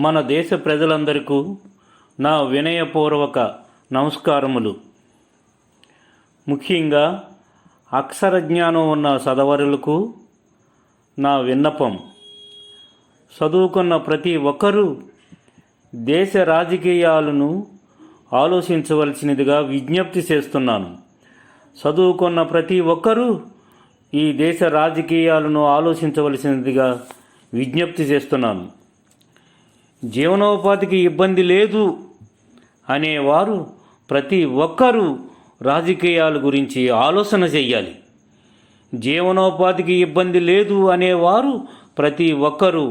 మన దేశ ప్రజలందరికీ నా వినయపూర్వక నమస్కారములు. ముఖ్యంగా అక్షర జ్ఞానం ఉన్న సదవరులకు నా విన్నపం, చదువుకున్న ప్రతి ఒక్కరూ దేశ రాజకీయాలను ఆలోచించవలసినదిగా విజ్ఞప్తి చేస్తున్నాను. చదువుకున్న ప్రతి ఒక్కరూ ఈ దేశ రాజకీయాలను ఆలోచించవలసినదిగా విజ్ఞప్తి చేస్తున్నాను. జీవనోపాధికి ఇబ్బంది లేదు అనేవారు ప్రతి ఒక్కరూ రాజకీయాల గురించి ఆలోచన చేయాలి. జీవనోపాధికి ఇబ్బంది లేదు అనేవారు ప్రతి ఒక్కరూ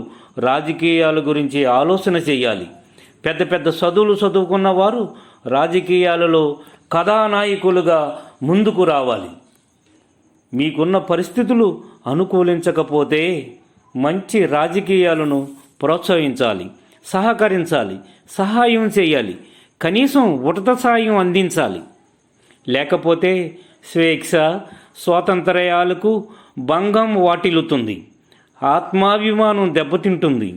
రాజకీయాల గురించి ఆలోచన చేయాలి. పెద్ద పెద్ద చదువులు చదువుకున్న వారు రాజకీయాలలో కథానాయకులుగా ముందుకు రావాలి. మీకున్న పరిస్థితులు అనుకూలించకపోతే మంచి రాజకీయాలను ప్రోత్సహించాలి, సహకరించాలి, సహాయం చేయాలి, కనీసం ఉచిత సాయం అందించాలి. లేకపోతే స్వేచ్ఛ స్వాతంత్ర్యాలకు భంగం వాటిల్లుతుంది, ఆత్మాభిమానం దెబ్బతింటుంది,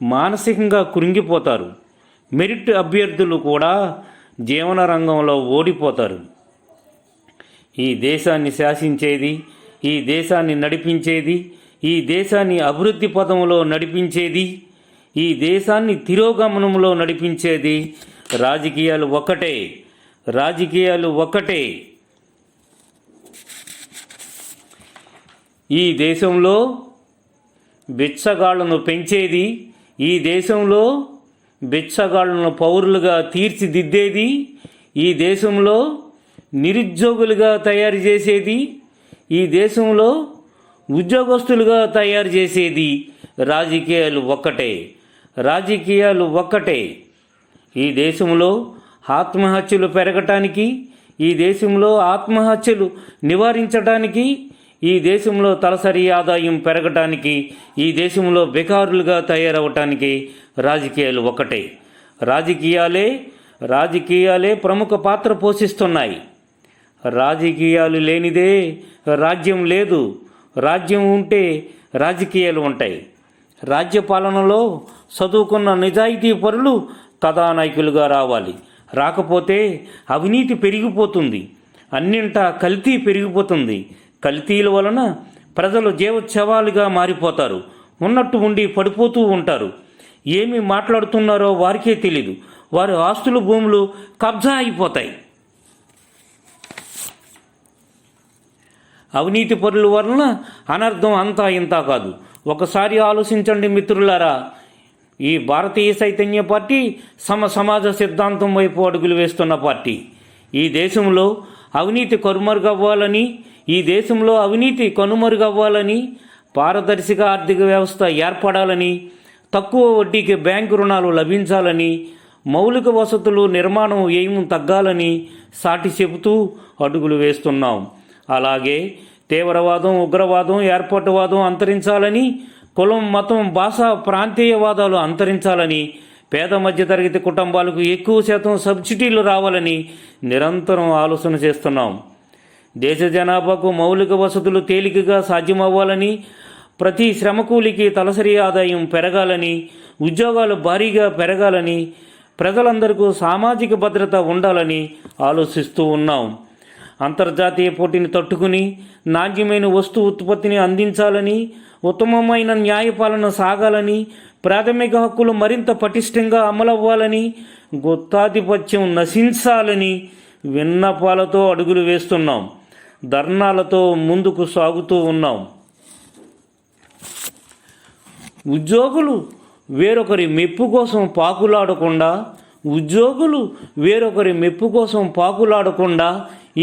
మానసికంగా కృంగిపోతారు. మెరిట్ అభ్యర్థులు కూడా జీవన రంగంలో ఓడిపోతారు. ఈ దేశాన్ని శాసించేది, ఈ దేశాన్ని నడిపించేది, ఈ దేశాన్ని అభివృద్ధి పథంలో నడిపించేది, ఈ దేశాన్ని తిరోగమనంలో నడిపించేది రాజకీయాలు ఒక్కటే. రాజకీయాలు ఒక్కటే. ఈ దేశంలో బిచ్చగాళ్లను పెంచేది, ఈ దేశంలో బిచ్చగాళ్లను పౌరులుగా తీర్చిదిద్దేది, ఈ దేశంలో నిరుద్యోగులుగా తయారు చేసేది, ఈ దేశంలో ఉద్యోగస్తులుగా తయారు చేసేది రాజకీయాలు ఒక్కటే. రాజకీయాలు ఒక్కటే. ఈ దేశంలో ఆత్మహత్యలు పెరగటానికి, ఈ దేశంలో ఆత్మహత్యలు నివారించడానికి, ఈ దేశంలో తలసరి ఆదాయం పెరగటానికి, ఈ దేశంలో బేకారులుగా తయారవటానికి రాజకీయాలు ఒక్కటే. రాజకీయాలే ప్రముఖ పాత్ర పోషిస్తున్నాయి. రాజకీయాలు లేనిదే రాజ్యం లేదు, రాజ్యం ఉంటే రాజకీయాలు ఉంటాయి. రాజ్యపాలనలో చదువుకున్న నిజాయితీ పరులు కథానాయకులుగా రావాలి. రాకపోతే అవినీతి పెరిగిపోతుంది, అన్నింటా కల్తీ పెరిగిపోతుంది. కల్తీల వలన ప్రజలు జీవోత్సవాలుగా మారిపోతారు, ఉన్నట్టు ఉండి పడిపోతూ ఉంటారు. ఏమి మాట్లాడుతున్నారో వారికే తెలీదు. వారి ఆస్తులు భూములు కబ్జా అయిపోతాయి. అవినీతి పరుల వలన అనర్థం అంతా ఇంతా కాదు. ఒకసారి ఆలోచించండి మిత్రులారా. ఈ భారతీయ చైతన్య పార్టీ సమాజ సిద్ధాంతం వైపు అడుగులు వేస్తున్న పార్టీ. ఈ దేశంలో అవినీతి కనుమరుగవ్వాలని, ఈ దేశంలో అవినీతి కనుమరుగవ్వాలని, పారదర్శక ఆర్థిక వ్యవస్థ ఏర్పడాలని, తక్కువ వడ్డీకి బ్యాంకు రుణాలు లభించాలని, మౌలిక వసతులు నిర్మాణం ఏమీ తగ్గాలని సాటి చెబుతూ అడుగులు వేస్తున్నాం. అలాగే తీవ్రవాదం, ఉగ్రవాదం, ఏర్పాటువాదం అంతరించాలని, కులం, మతం, భాష, ప్రాంతీయవాదాలు అంతరించాలని, పేద మధ్యతరగతి కుటుంబాలకు ఎక్కువ శాతం సబ్సిడీలు రావాలని నిరంతరం ఆలోచన చేస్తున్నాం. దేశ జనాభాకు మౌలిక వసతులు తేలికగా సాధ్యమవ్వాలని, ప్రతి శ్రమకూలికి తలసరి ఆదాయం పెరగాలని, ఉద్యోగాలు భారీగా పెరగాలని, ప్రజలందరికీ సామాజిక భద్రత ఉండాలని ఆలోచిస్తూ ఉన్నాం. అంతర్జాతీయ పోటీని తట్టుకుని నాణ్యమైన వస్తు ఉత్పత్తిని అందించాలని, ఉత్తమమైన న్యాయపాలన సాగాలని, ప్రాథమిక హక్కులు మరింత పటిష్టంగా అమలవ్వాలని, గుత్తాధిపత్యం నశించాలని విన్నపాలతో అడుగులు వేస్తున్నాం. ధర్నాలతో ముందుకు సాగుతూ ఉన్నాం. ఉద్యోగులు వేరొకరి మెప్పు కోసం పాకులాడకుండా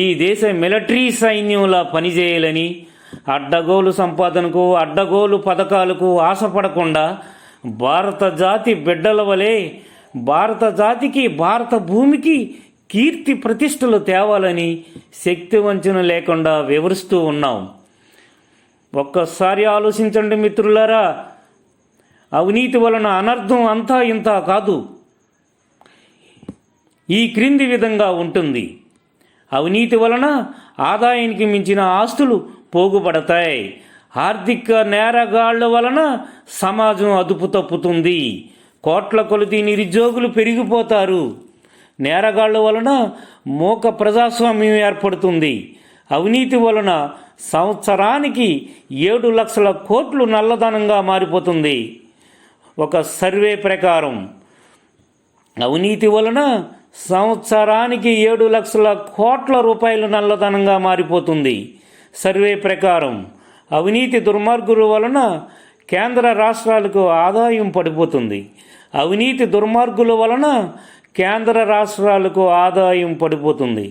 ఈ దేశ మిలిటరీ సైన్యంలా పనిచేయాలని, అడ్డగోలు సంపాదనకు, అడ్డగోలు పథకాలకు ఆశపడకుండా భారత జాతి బిడ్డల వలె భారత జాతికి, భారత భూమికి కీర్తి ప్రతిష్టలు తేవాలని శక్తి వంచన లేకుండా వివరిస్తూ ఉన్నాం. ఒక్కసారి ఆలోచించండి మిత్రులారా. అవినీతి వలన అనర్థం అంతా ఇంతా కాదు. ఈ క్రింది విధంగా ఉంటుంది. అవినీతి వలన ఆదాయానికి మించిన ఆస్తులు పోగుపడతాయి. ఆర్థిక నేరగాళ్ల వలన సమాజం అదుపు తప్పుతుంది. కోట్ల కొలది నిరుద్యోగులు పెరిగిపోతారు. నేరగాళ్ల వలన మూక ప్రజాస్వామ్యం ఏర్పడుతుంది. అవినీతి వలన సంవత్సరానికి 7 లక్షల కోట్లు నల్లధనంగా మారిపోతుంది. ఒక సర్వే ప్రకారం అవినీతి వలన సంవత్సరానికి 7 లక్షల కోట్ల రూపాయలు నల్లధనంగా మారిపోతుంది. సర్వే ప్రకారం అవినీతి దుర్మార్గుల వలన కేంద్ర రాష్ట్రాలకు ఆదాయం పడిపోతుంది. అవినీతి దుర్మార్గుల వలన కేంద్ర రాష్ట్రాలకు ఆదాయం పడిపోతుంది.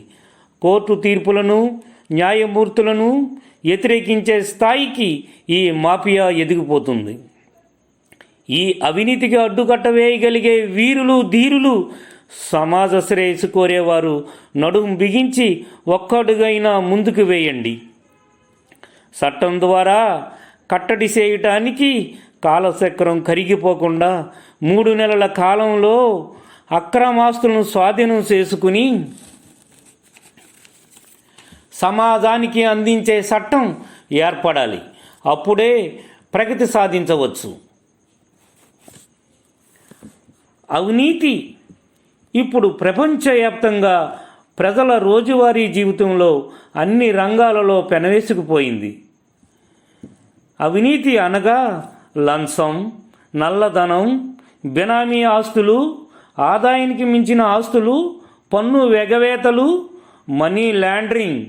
కోర్టు తీర్పులను, న్యాయమూర్తులను వ్యతిరేకించే స్థాయికి ఈ మాఫియా ఎదిగిపోతుంది. ఈ అవినీతికి అడ్డుకట్ట వేయగలిగే వీరులు, ధీరులు, సమాజ శ్రేయస్సు కోరేవారు నడుం బిగించి ఒక్కడుగైనా ముందుకు వేయండి. చట్టం ద్వారా కట్టడి చేయటానికి కాలచక్రం కరిగిపోకుండా 3 నెలల కాలంలో అక్రమాస్తులను స్వాధీనం చేసుకుని సమాజానికి అందించే చట్టం ఏర్పడాలి. అప్పుడే ప్రగతి సాధించవచ్చు. అవినీతి ఇప్పుడు ప్రపంచవ్యాప్తంగా ప్రజల రోజువారీ జీవితంలో అన్ని రంగాలలో పెనవేసుకుపోయింది. అవినీతి అనగా లంచం, నల్లధనం, బెనామీ ఆస్తులు, ఆదాయానికి మించిన ఆస్తులు, పన్ను ఎగవేతలు, మనీ లాండరింగ్,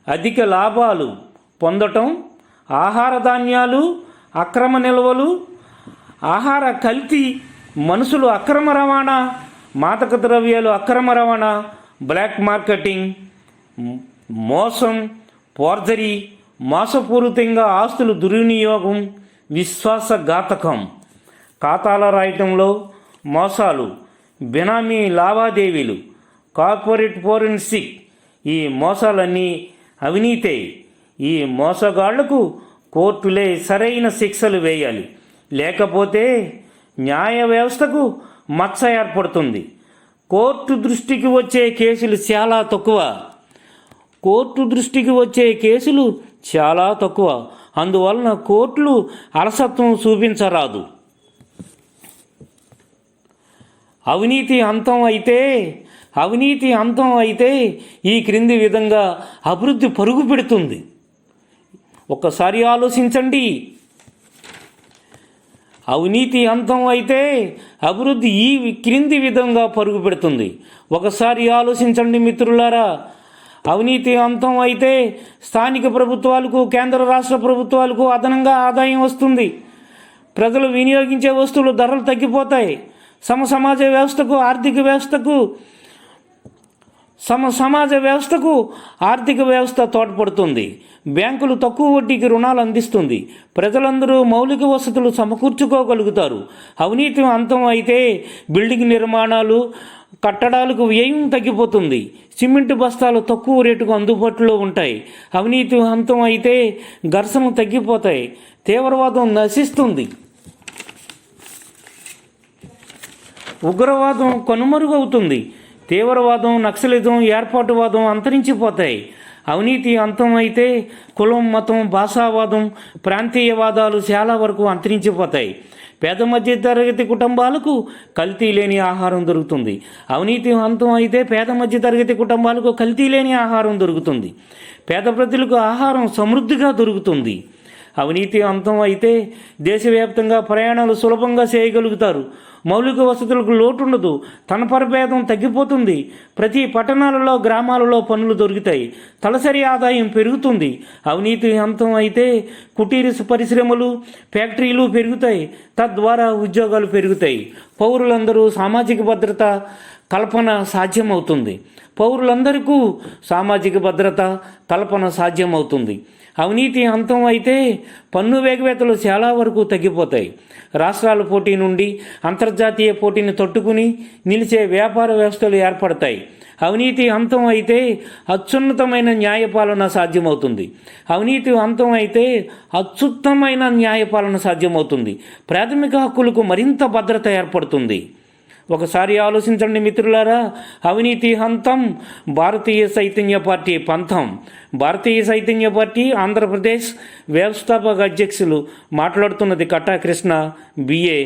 అధిక లాభాలు పొందటం, ఆహార ధాన్యాలు అక్రమ నిల్వలు, ఆహార కల్తీ, మనుషులు అక్రమ రవాణా, మాదక ద్రవ్యాలు అక్రమ రవాణా, బ్లాక్ మార్కెటింగ్, మోసం, ఫోర్జరీ, మోసపూరితంగా ఆస్తులు దుర్వినియోగం, విశ్వాసఘాతకం, ఖాతాల రాయటంలో మోసాలు, బెనామీ లావాదేవీలు, కార్పొరేట్ ఫోరెన్సిక్, ఈ మోసాలన్నీ అవినీతే. ఈ మోసగాళ్లకు కోర్టులే సరైన శిక్షలు వేయాలి. లేకపోతే న్యాయ వ్యవస్థకు మచ్చ ఏర్పడుతుంది. కోర్టు దృష్టికి వచ్చే కేసులు చాలా తక్కువ. అందువలన కోర్టులు అలసత్వం చూపించరాదు. అవినీతి అంతం అయితే ఈ క్రింది విధంగా అభివృద్ధి పరుగు పెడుతుంది. ఒక్కసారి ఆలోచించండి. అవినీతి అంతం అయితే అభివృద్ధి ఈ క్రింది విధంగా పరుగు పెడుతుంది. ఒకసారి ఆలోచించండి మిత్రులారా. అవినీతి అంతం అయితే స్థానిక ప్రభుత్వాలకు, కేంద్ర రాష్ట్ర ప్రభుత్వాలకు అదనంగా ఆదాయం వస్తుంది. ప్రజలు వినియోగించే వస్తువుల ధరలు తగ్గిపోతాయి. సమాజ వ్యవస్థకు ఆర్థిక వ్యవస్థ తోడ్పడుతుంది. బ్యాంకులు తక్కువ వడ్డీకి రుణాలు అందిస్తుంది. ప్రజలందరూ మౌలిక వసతులు సమకూర్చుకోగలుగుతారు. అవినీతి అంతం అయితే బిల్డింగ్ నిర్మాణాలు, కట్టడాలకు వ్యయం తగ్గిపోతుంది. సిమెంటు బస్తాలు తక్కువ రేటుకు అందుబాటులో ఉంటాయి. అవినీతి అంతం అయితే ఘర్షణలు తగ్గిపోతాయి. తీవ్రవాదం నశిస్తుంది. ఉగ్రవాదం కనుమరుగవుతుంది. తీవ్రవాదం, నక్సలిజం, ఏర్పాటువాదం అంతరించిపోతాయి. అవినీతి అంతం అయితే కులం, మతం, భాషావాదం, ప్రాంతీయవాదాలు చాలా వరకు అంతరించిపోతాయి. పేద మధ్య తరగతి కుటుంబాలకు కల్తీ లేని ఆహారం దొరుకుతుంది. అవినీతి అంతం అయితే పేద మధ్య తరగతి కుటుంబాలకు కల్తీ లేని ఆహారం దొరుకుతుంది. పేద ప్రజలకు ఆహారం సమృద్ధిగా దొరుకుతుంది. అవినీతి అంతం అయితే దేశవ్యాప్తంగా ప్రయాణాలు సులభంగా చేయగలుగుతారు. మౌలిక వసతులకు లోటు ఉండదు. ధనపరభేదం తగ్గిపోతుంది. ప్రతి పట్టణాలలో, గ్రామాలలో పనులు దొరుకుతాయి. తలసరి ఆదాయం పెరుగుతుంది. అవినీతి అంతం అయితే కుటీర పరిశ్రమలు, ఫ్యాక్టరీలు పెరుగుతాయి. తద్వారా ఉద్యోగాలు పెరుగుతాయి. పౌరులందరూ సామాజిక భద్రత కల్పన సాధ్యమవుతుంది. పౌరులందరికీ సామాజిక భద్రత కల్పన సాధ్యమవుతుంది. అవినీతి అంతం అయితే పన్ను వేగవేతలు చాలా వరకు తగ్గిపోతాయి. రాష్ట్రాల పోటీ నుండి అంతర్జాతీయ పోటీని తట్టుకుని నిలిచే వ్యాపార వ్యవస్థలు ఏర్పడతాయి. అవినీతి అంతం అయితే అత్యున్నతమైన న్యాయపాలన సాధ్యమవుతుంది. అవినీతి అంతం అయితే అత్యుత్తమైన న్యాయపాలన సాధ్యమవుతుంది. ప్రాథమిక హక్కులకు మరింత భద్రత ఏర్పడుతుంది. ఒకసారి ఆలోచించండి మిత్రులారా. అవినీతి అంతం భారతీయ చైతన్య పార్టీ పంథం. భారతీయ చైతన్య పార్టీ ఆంధ్రప్రదేశ్ వ్యవస్థాపక అధ్యక్షులు మాట్లాడుతున్నది కట్టా కృష్ణ, BA.